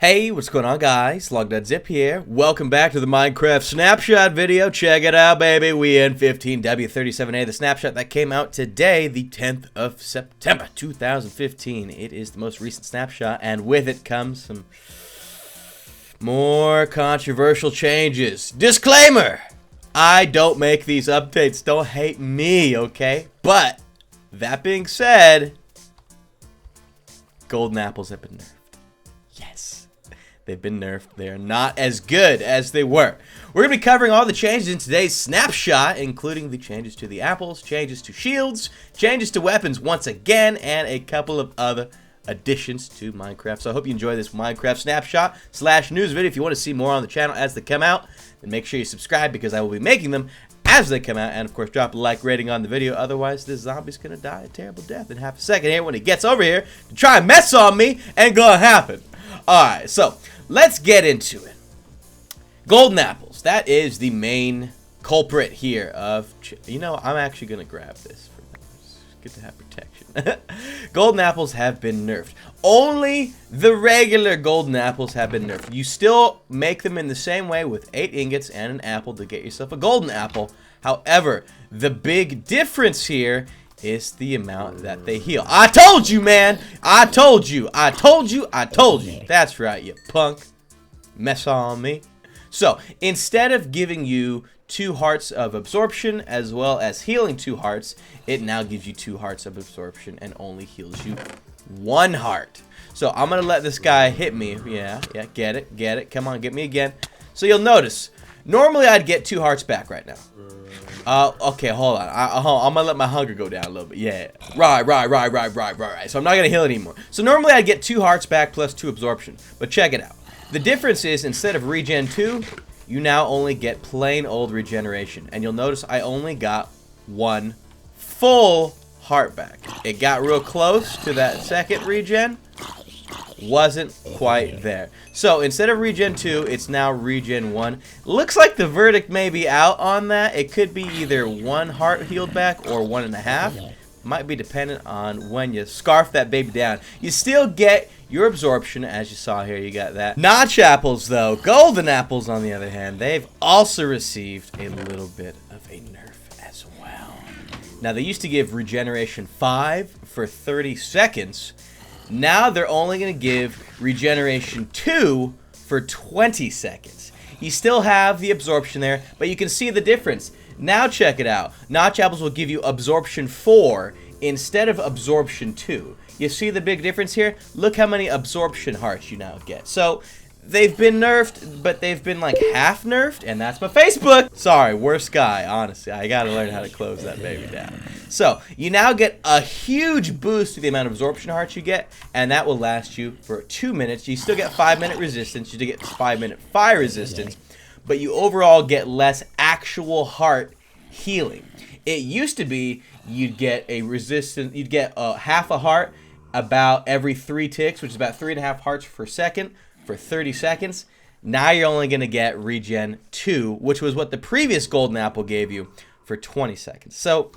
Hey, what's going on, guys? Logdotzip here. Welcome back to the Minecraft Snapshot video. Check it out, baby. We in 15W37A, the snapshot that came out today, the 10th of September, 2015. It is the most recent snapshot, and with it comes some more controversial changes. Disclaimer! I don't make these updates. Don't hate me, okay? But, that being said, golden apples have been nerfed. Yes. They've been nerfed. They are not as good as they were. We're going to be covering all the changes in today's snapshot, including the changes to the apples, changes to shields, changes to weapons once again, and a couple of other additions to Minecraft. So I hope you enjoy this Minecraft snapshot / news video. If you want to see more on the channel as they come out, then make sure you subscribe because I will be making them as they come out. And of course, drop a like rating on the video. Otherwise, this zombie's going to die a terrible death in half a second here when he gets over here to try and mess on me. Ain't going to happen. Alright, so let's get into it. Golden apples. That is the main culprit here of... I'm actually going to grab this. It's good to have protection. Golden apples have been nerfed. Only the regular golden apples have been nerfed. You still make them in the same way with 8 ingots and an apple to get yourself a golden apple. However, the big difference here is the amount that they heal. I told you, man! I told you! I told you! I told you! That's right, you punk. Mess on me. So, instead of giving you 2 hearts of absorption as well as healing 2 hearts, it now gives you 2 hearts of absorption and only heals you 1 heart. So, I'm gonna let this guy hit me. Yeah, get it. Come on, get me again. So, you'll notice, normally I'd get 2 hearts back right now. Okay, hold on. I'm gonna let my hunger go down a little bit. Yeah. Right. So I'm not gonna heal anymore. So normally I'd get 2 hearts back plus 2 absorption. But check it out. The difference is instead of regen 2, you now only get plain old regeneration. And you'll notice I only got 1 full heart back. It got real close to that second regen. Wasn't quite there. So instead of regen 2, it's now regen 1. Looks like the verdict may be out on that. It could be either 1 heart healed back or 1.5. Might be dependent on when you scarf that baby down. You still get your absorption, as you saw here. You got that. Notch apples, though. Golden apples, on the other hand, they've also received a little bit of a nerf as well. Now, they used to give regeneration 5 for 30 seconds. Now they're only going to give regeneration 2 for 20 seconds. You still have the absorption there, but you can see the difference. Now check it out. Notch apples will give you absorption 4 instead of absorption 2. You see the big difference here? Look how many absorption hearts you now get. So they've been nerfed, but they've been like half nerfed, and that's my Facebook. Sorry, worst guy, honestly. I gotta learn how to close that baby down. So, you now get a huge boost to the amount of absorption hearts you get, and that will last you for 2 minutes. You still get 5-minute resistance, you still get 5-minute fire resistance, but you overall get less actual heart healing. It used to be you'd get a resistance, you'd get half a heart about every 3 ticks, which is about 3.5 hearts per second for 30 seconds. Now you're only going to get regen 2, which was what the previous golden apple gave you for 20 seconds. So,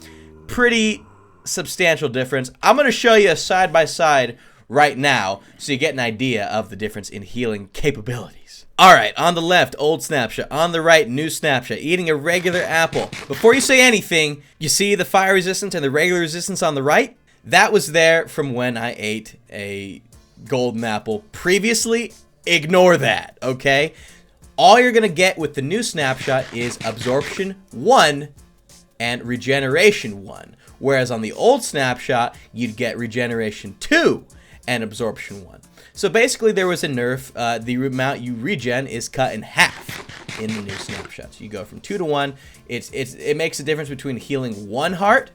pretty substantial difference. I'm going to show you a side-by-side right now so you get an idea of the difference in healing capabilities. Alright, on the left, old snapshot. On the right, new snapshot. Eating a regular apple. Before you say anything, you see the fire resistance and the regular resistance on the right? That was there from when I ate a golden apple previously. Ignore that, okay? All you're going to get with the new snapshot is absorption 1 and regeneration 1. Whereas on the old snapshot, you'd get regeneration 2 and absorption 1. So basically there was a nerf. The amount you regen is cut in half in the new snapshot. So you go from 2 to 1. It makes a difference between healing 1 heart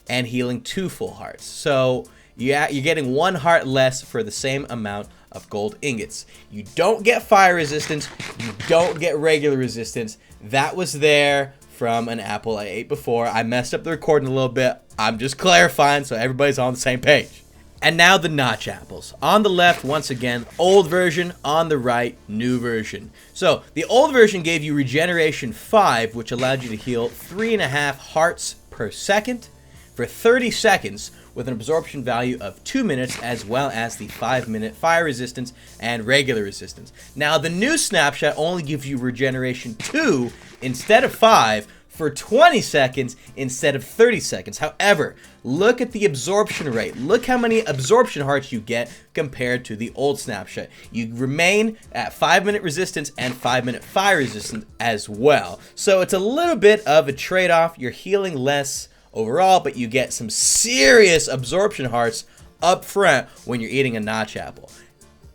and healing 2 full hearts. So you're getting 1 heart less for the same amount of gold ingots. You don't get fire resistance. You don't get regular resistance. That was there from an apple I ate before. I messed up the recording a little bit. I'm just clarifying so everybody's on the same page. And now the notch apples. On the left, once again, old version. On the right, new version. So the old version gave you regeneration 5, which allowed you to heal 3.5 hearts per second for 30 seconds, with an absorption value of 2 minutes, as well as the 5-minute fire resistance and regular resistance. Now, the new snapshot only gives you regeneration 2 instead of 5 for 20 seconds instead of 30 seconds. However, look at the absorption rate. Look how many absorption hearts you get compared to the old snapshot. You remain at 5-minute resistance and 5-minute fire resistance as well. So it's a little bit of a trade-off. You're healing less overall, but you get some serious absorption hearts up front when you're eating a notch apple.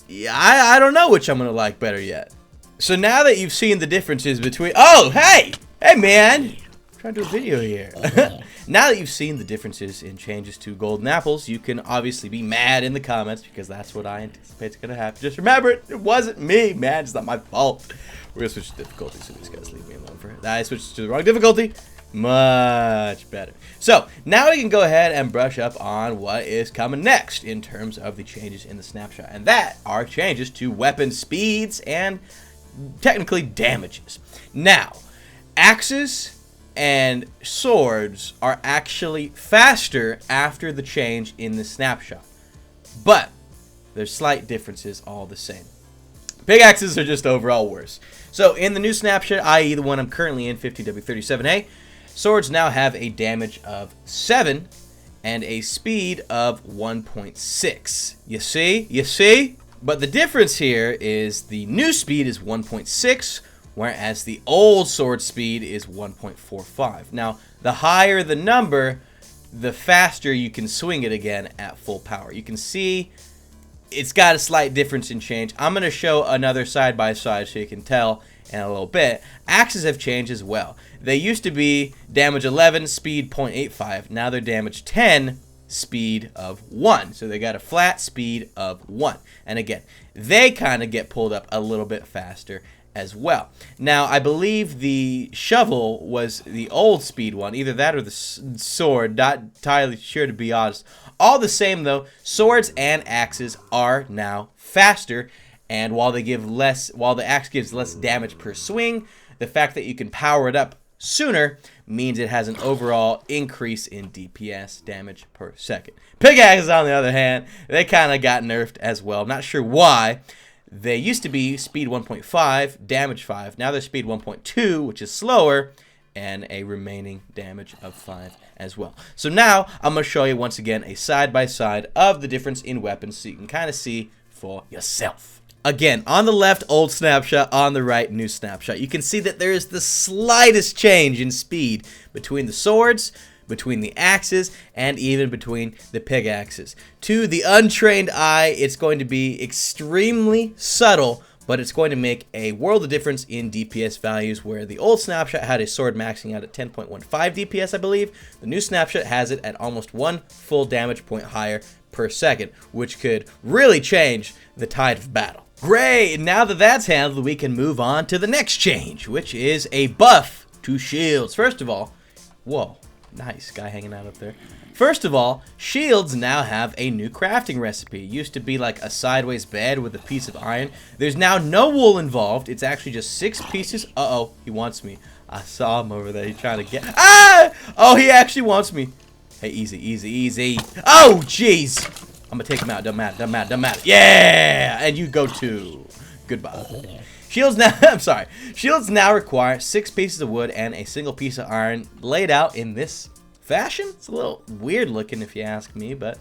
Yeah, I don't know which I'm going to like better yet. So now that you've seen the differences between... Oh, hey! Hey, man! I'm trying to do a video here. Now that you've seen the differences in changes to golden apples, you can obviously be mad in the comments because that's what I anticipate is going to happen. Just remember, it wasn't me, man. It's not my fault. We're going to switch to difficulty, so these guys leave me alone for it. I switched to the wrong difficulty. Much better. So, now we can go ahead and brush up on what is coming next in terms of the changes in the snapshot. And that are changes to weapon speeds and technically damages. Now, axes and swords are actually faster after the change in the snapshot, but there's slight differences all the same. Pickaxes are just overall worse. So in the new snapshot, i.e. the one I'm currently in, 50W37A, swords now have a damage of 7 and a speed of 1.6. You see? You see? But the difference here is the new speed is 1.6, whereas the old sword speed is 1.45. Now, the higher the number, the faster you can swing it again at full power. You can see it's got a slight difference in change. I'm going to show another side-by-side so you can tell in a little bit. Axes have changed as well. They used to be damage 11, speed 0.85. Now they're damage 10, speed of 1. So they got a flat speed of 1. And again, they kind of get pulled up a little bit faster as well. Now, I believe the shovel was the old speed one, either that or the sword, not entirely sure to be honest. All the same though, swords and axes are now faster, and while they give less, while the axe gives less damage per swing, the fact that you can power it up sooner means it has an overall increase in DPS, damage per second. Pickaxes, on the other hand, they kind of got nerfed as well. I'm not sure why. They used to be speed 1.5, damage 5. Now they're speed 1.2, which is slower, and a remaining damage of 5 as well. So now I'm going to show you once again a side-by-side of the difference in weapons so you can kind of see for yourself. Again, on the left, old snapshot, on the right, new snapshot. You can see that there is the slightest change in speed between the swords, between the axes, and even between the pickaxes. To the untrained eye, it's going to be extremely subtle, but it's going to make a world of difference in DPS values, where the old snapshot had a sword maxing out at 10.15 DPS, I believe. The new snapshot has it at almost 1 full damage point higher per second, which could really change the tide of battle. Great, now that that's handled, we can move on to the next change, which is a buff to shields. First of all, whoa. Nice guy hanging out up there. First of all, shields now have a new crafting recipe. It used to be like a sideways bed with a piece of iron. There's now no wool involved. It's actually just 6 pieces. Uh-oh, he wants me. I saw him over there. He's trying to get... Ah! Oh, he actually wants me. Hey, easy, easy, easy. Oh, jeez. I'm gonna take him out. Doesn't matter, doesn't matter, doesn't matter. Yeah! And you go too. Goodbye. Shields now, I'm sorry. Shields now require 6 pieces of wood and a single piece of iron laid out in this fashion. It's a little weird looking if you ask me, but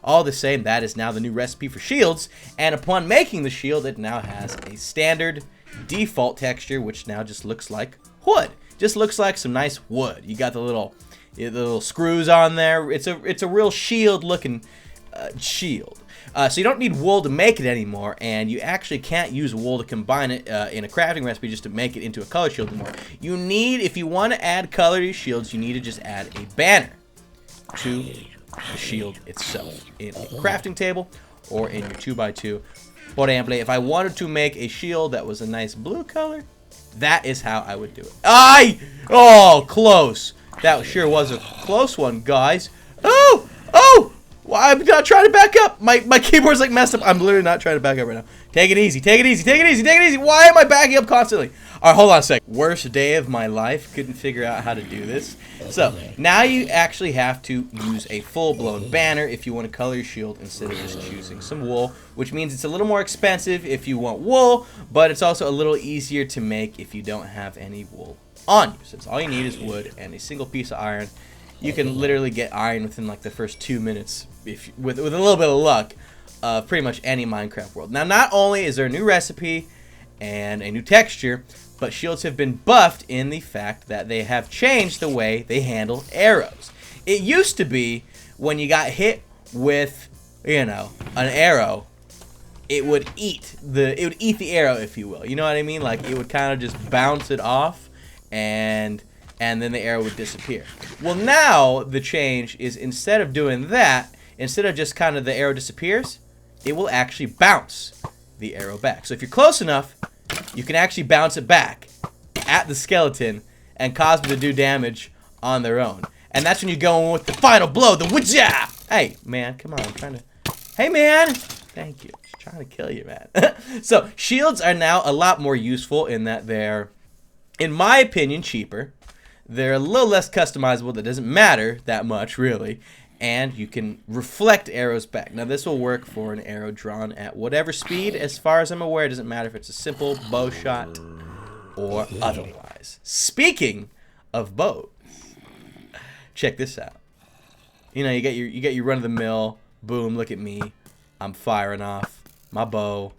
all the same, that is now the new recipe for shields. And upon making the shield, it now has a standard default texture, which now just looks like wood. Just looks like some nice wood. You got the little screws on there. It's a real shield looking shield. So you don't need wool to make it anymore, and you actually can't use wool to combine it in a crafting recipe just to make it into a color shield anymore. You need, if you want to add color to your shields, you need to just add a banner to the shield itself in a crafting table or in your 2x2. Por ejemplo, if I wanted to make a shield that was a nice blue color, that is how I would do it. Oh, close. That sure was a close one, guys. Oh! Why I'm not trying to back up. My keyboard's like messed up. I'm literally not trying to back up right now. Take it easy. Take it easy. Take it easy. Take it easy. Why am I backing up constantly? All right, hold on a sec. Worst day of my life. Couldn't figure out how to do this. So now you actually have to use a full-blown banner if you want to color your shield instead of just choosing some wool, which means it's a little more expensive if you want wool, but it's also a little easier to make if you don't have any wool on you. Since all you need is wood and a single piece of iron, you can literally get iron within like the first 2 minutes if with a little bit of luck of pretty much any Minecraft world. Now, not only is there a new recipe and a new texture, but shields have been buffed in the fact that they have changed the way they handle arrows. It used to be when you got hit with, you know, an arrow, it would eat the arrow, if you will. You know what I mean? Like it would kind of just bounce it off and then the arrow would disappear. Well, now the change is instead of doing that, instead of just kind of the arrow disappears, it will actually bounce the arrow back. So if you're close enough, you can actually bounce it back at the skeleton and cause them to do damage on their own. And that's when you go in with the final blow, the witcha! Hey, man, come on, I'm trying to... Hey, man! Thank you. Just trying to kill you, man. So, shields are now a lot more useful in that they're, in my opinion, cheaper. They're a little less customizable. That doesn't matter that much, really. And you can reflect arrows back. Now, this will work for an arrow drawn at whatever speed. As far as I'm aware, it doesn't matter if it's a simple bow shot or otherwise. Speaking of bows, check this out. You know, you get your run-of-the-mill, boom, look at me. I'm firing off my bow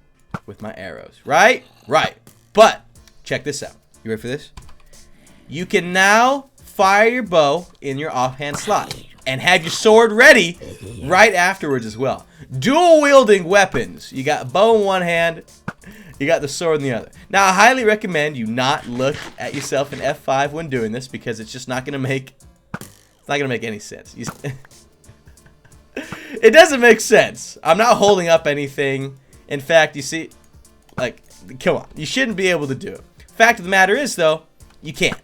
with my arrows. Right? Right. But, check this out. You ready for this? You can now fire your bow in your offhand slot and have your sword ready right afterwards as well. Dual wielding weapons. You got a bow in one hand, you got the sword in the other. Now, I highly recommend you not look at yourself in F5 when doing this because it's just not gonna make any sense. It doesn't make sense. I'm not holding up anything. In fact, you see, like, come on, you shouldn't be able to do it. Fact of the matter is, though, you can't.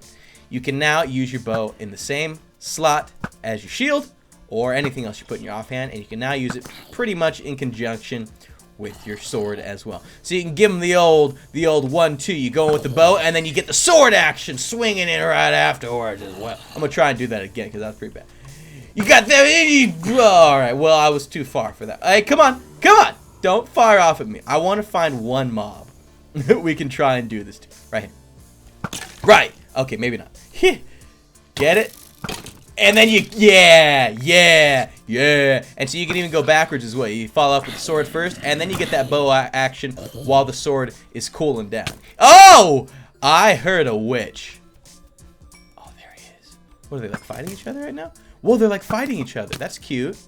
You can now use your bow in the same slot as your shield or anything else you put in your offhand, and you can now use it pretty much in conjunction with your sword as well. So you can give them the old 1-2. You go in with the bow, and then you get the sword action swinging in right afterwards as well. I'm gonna try and do that again because that's pretty bad. You got that? All right. Well, I was too far for that. Hey, come on, come on! Don't fire off at me. I want to find one mob we can try and do this to. Right here. Right. Okay, maybe not. Get it? And then you, yeah. And so you can even go backwards as well. You follow up with the sword first, and then you get that bow action while the sword is cooling down. Oh! I heard a witch. Oh, there he is. What are they, like, fighting each other right now? Whoa, they're, like, fighting each other. That's cute.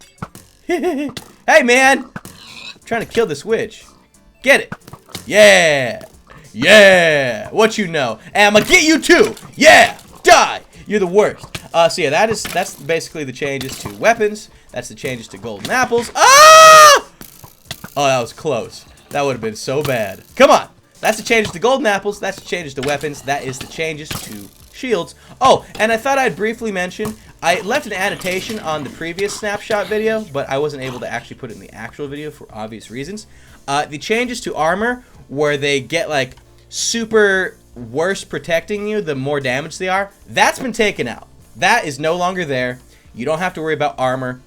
Hey, man! I'm trying to kill this witch. Get it. Yeah. What you know? And I'm gonna get you too. Yeah. Die. You're the worst. So yeah, that's basically the changes to weapons. That's the changes to golden apples. Ah! Oh, that was close. That would have been so bad. Come on. That's the changes to golden apples. That's the changes to weapons. That is the changes to shields. Oh, and I thought I'd briefly mention, I left an annotation on the previous snapshot video, but I wasn't able to actually put it in the actual video for obvious reasons. The changes to armor, where they get like super worse protecting you the more damage they are, that's been taken out. That is no longer there. You don't have to worry about armor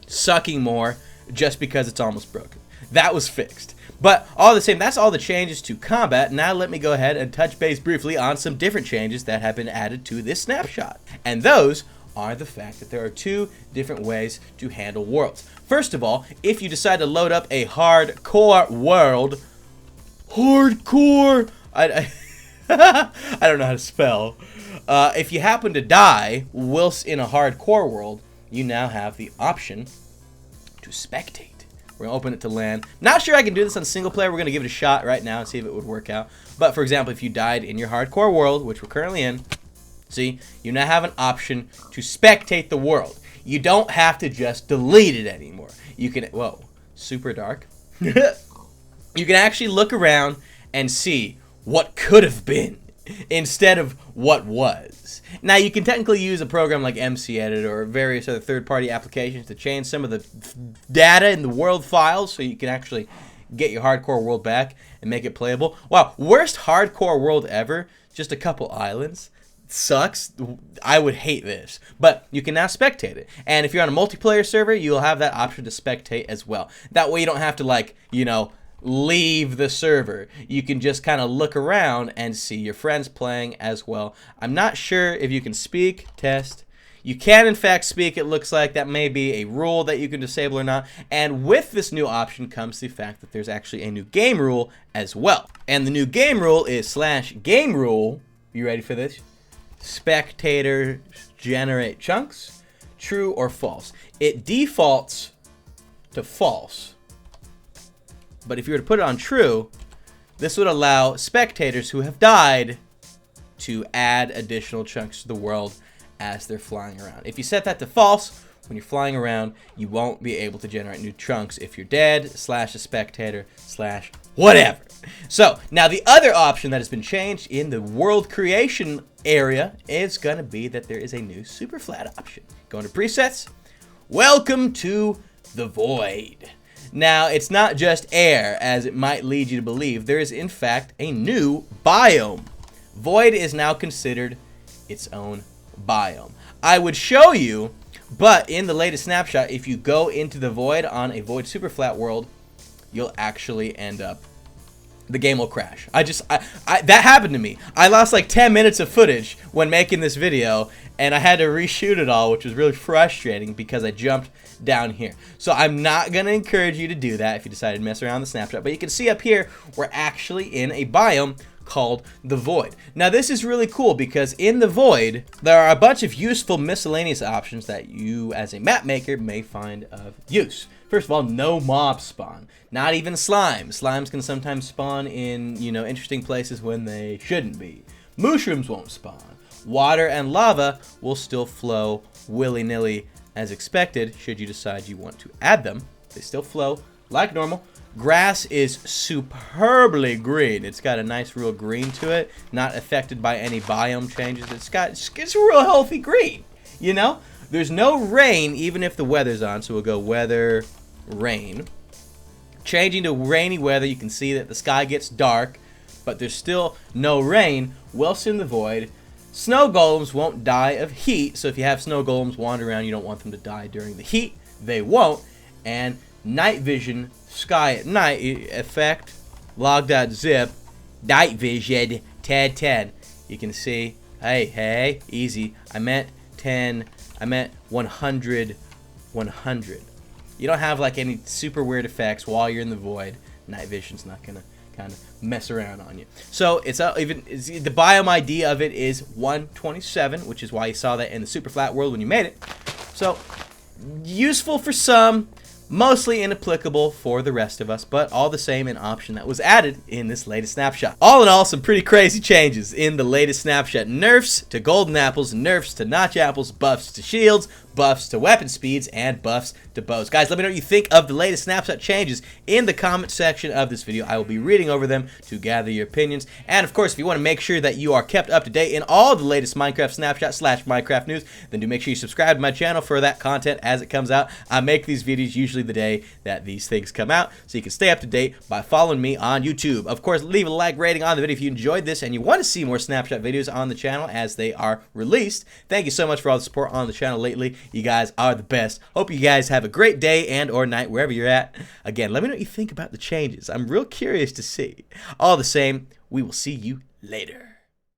sucking more just because it's almost broken. That was fixed. But all the same, that's all the changes to combat. Now let me go ahead and touch base briefly on some different changes that have been added to this snapshot. And those are the fact that there are two different ways to handle worlds. First of all, if you decide to load up a hardcore world, I don't know how to spell. If you happen to die whilst in a hardcore world, you now have the option to spectate. We're going to open it to land. Not sure I can do this on single player. We're going to give it a shot right now and see if it would work out. But for example, if you died in your hardcore world, which we're currently in, see, you now have an option to spectate the world. You don't have to just delete it anymore. You can, whoa, super dark. You can actually look around and see what could have been instead of what was. Now, you can technically use a program like MC Editor or various other third-party applications to change some of the data in the world files so you can actually get your hardcore world back and make it playable. Wow, worst hardcore world ever, just a couple islands. Sucks. I would hate this, but you can now spectate it, and if you're on a multiplayer server, you'll have that option to spectate as well. That way you don't have to, like, you know, leave the server. You can just kind of look around and see your friends playing as well. I'm not sure if you can speak. Test. You can in fact speak. It looks like that may be a rule that you can disable or not. And with this new option comes the fact that there's actually a new game rule as well. And the new game rule is /game rule. You ready for this? Spectator generate chunks, true or false. It defaults to false, but if you were to put it on true, this would allow spectators who have died to add additional chunks to the world as they're flying around. If you set that to false, when you're flying around, you won't be able to generate new chunks if you're dead, /a spectator, /whatever. So, now the other option that has been changed in the world creation area is going to be that there is a new super flat option. Go into presets. Welcome to the void. Now, it's not just air, as it might lead you to believe. There is, in fact, a new biome. Void is now considered its own biome. I would show you, but in the latest snapshot, if you go into the void on a void super flat world, you'll actually end up, the game will crash. That happened to me. I lost like 10 minutes of footage when making this video, and I had to reshoot it all, which was really frustrating because I jumped down here. So I'm not going to encourage you to do that if you decide to mess around with the snapshot. But you can see up here, we're actually in a biome called the Void. Now this is really cool because in the Void, there are a bunch of useful miscellaneous options that you as a map maker may find of use. First of all, no mobs spawn. Not even slimes. Slimes can sometimes spawn in, you know, interesting places when they shouldn't be. Mushrooms won't spawn. Water and lava will still flow willy-nilly as expected should you decide you want to add them. They still flow like normal. Grass is superbly green. It's got a nice real green to it, not affected by any biome changes. It's a real healthy green, you know? There's no rain even if the weather's on, so we'll go weather, rain. Changing to rainy weather, you can see that the sky gets dark, but there's still no rain whilst in the void. Snow golems won't die of heat, so if you have snow golems wander around, you don't want them to die during the heat. They won't. And night vision, sky at night effect, Logdotzip, night vision, 1010. You can see, hey, easy. I meant 10, I meant 100, 100. You don't have like any super weird effects while you're in the void. Night vision's not gonna kind of mess around on you. So it's the biome ID of it is 127, which is why you saw that in the super flat world when you made it. So useful for some, mostly inapplicable for the rest of us, but all the same an option that was added in this latest snapshot. All in all, some pretty crazy changes in the latest snapshot. Nerfs to golden apples, nerfs to notch apples, buffs to shields, buffs to weapon speeds, and buffs to bows. Guys, let me know what you think of the latest snapshot changes in the comment section of this video. I will be reading over them to gather your opinions. And of course, if you want to make sure that you are kept up to date in all the latest Minecraft snapshot / Minecraft news, then do make sure you subscribe to my channel for that content as it comes out. I make these videos usually the day that these things come out, so you can stay up to date by following me on YouTube. Of course, leave a like rating on the video if you enjoyed this and you want to see more snapshot videos on the channel as they are released. Thank you so much for all the support on the channel lately. You guys are the best. Hope you guys have a great day and or night wherever you're at. Again, let me know what you think about the changes. I'm real curious to see. All the same, we will see you later.